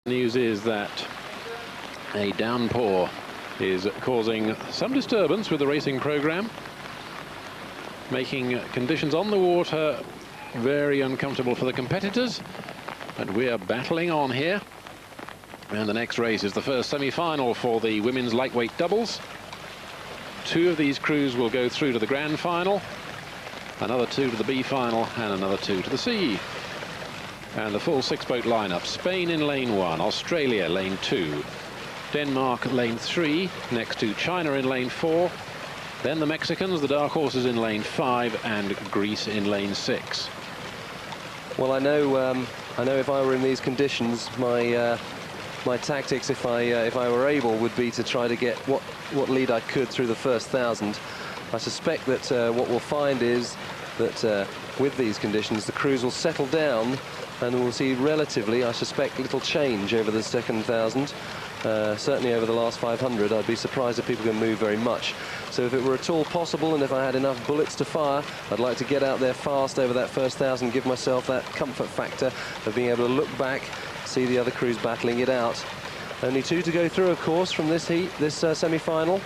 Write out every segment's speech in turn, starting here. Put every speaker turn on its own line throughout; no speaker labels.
News is that a downpour is causing some disturbance with the racing program, making conditions on the water very uncomfortable for the competitors, but we are battling on here. And the next race is the first semi-final for the women's lightweight doubles. Two of these crews will go through to the grand final, another two to the B final, and another two to the C. And the full six-boat lineup: Spain in lane 1, Australia lane 2, Denmark lane 3, next to China in lane 4, then the Mexicans, the dark horses, in lane 5, and Greece in lane 6.
Well, I know if I were in these conditions, my tactics, if I were able, would be to try to get what lead I could through the first 1,000. I suspect that what we'll find is that with these conditions, the crews will settle down, and we'll see relatively, I suspect, little change over the second 1,000. Certainly over the last 500, I'd be surprised if people can move very much. So if it were at all possible, and if I had enough bullets to fire, I'd like to get out there fast over that first 1,000, give myself that comfort factor of being able to look back, see the other crews battling it out. Only two to go through, of course, from this heat, this semi-final.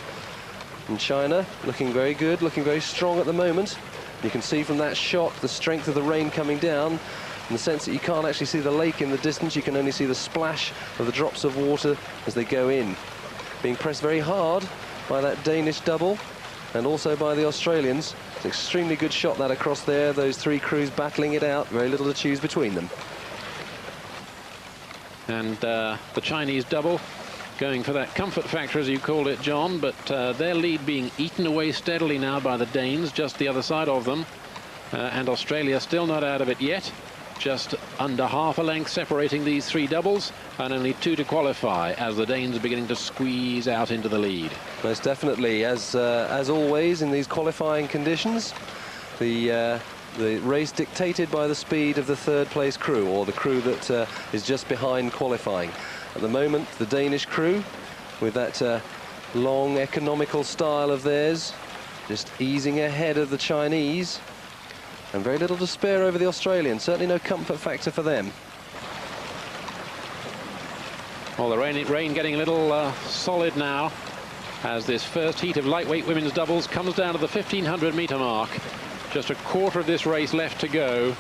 And China looking very good, looking very strong at the moment. You can see from that shot the strength of the rain coming down, in the sense that you can't actually see the lake in the distance. You can only see the splash of the drops of water as they go in. Being pressed very hard by that Danish double and also by the Australians. It's an extremely good shot that across there, those three crews battling it out, very little to choose between them.
And the Chinese double going for that comfort factor, as you called it, John, but their lead being eaten away steadily now by the Danes just the other side of them, and Australia still not out of it yet. Just under half a length separating these three doubles, and only two to qualify as the Danes are beginning to squeeze out into the lead. Most
definitely, as always in these qualifying conditions, the race dictated by the speed of the third place crew, or the crew that is just behind qualifying. At the moment, the Danish crew, with that long economical style of theirs, just easing ahead of the Chinese. And very little to spare over the Australians. Certainly no comfort factor for them.
Well, the rain getting a little solid now, as this first heat of lightweight women's doubles comes down to the 1,500-meter mark. Just a quarter of this race left to go,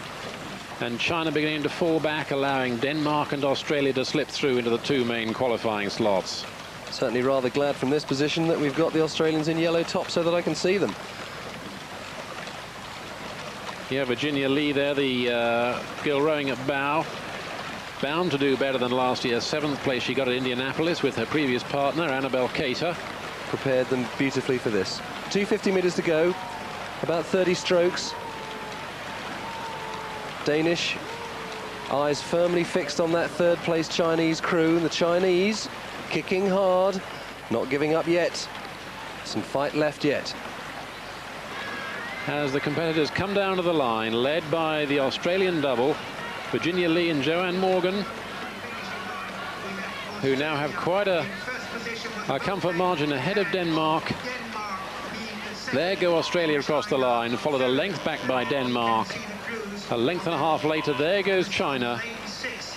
and China beginning to fall back, allowing Denmark and Australia to slip through into the two main qualifying slots.
Certainly rather glad from this position that we've got the Australians in yellow top so that I can see them.
Yeah, Virginia Lee there, the girl rowing at bow, bound to do better than last year. 7th place she got at Indianapolis with her previous partner, Annabelle Cater.
Prepared them beautifully for this. 250 meters to go, about 30 strokes. Danish eyes firmly fixed on that third place Chinese crew. The Chinese kicking hard, not giving up yet. Some fight left yet.
As the competitors come down to the line, led by the Australian double, Virginia Lee and Joanne Morgan, who now have quite a comfort margin ahead of Denmark. There go Australia across the line, followed a length back by Denmark. A length and a half later, there goes China,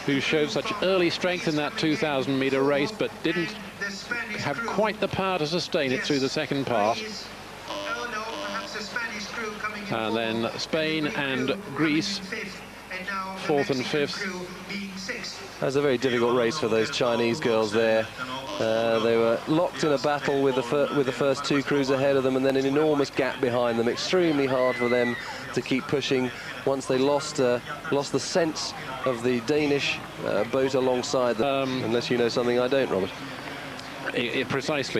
who showed such early strength in that 2,000-meter race, but didn't have quite the power to sustain it through the second part. And then Spain and Greece, 4th and 5th.
That's a very difficult race for those Chinese girls there. They were locked in a battle with the first two crews ahead of them, and then an enormous gap behind them. Extremely hard for them to keep pushing once they lost the sense of the Danish boat alongside them. Unless you know something I don't, Robert.
Precisely.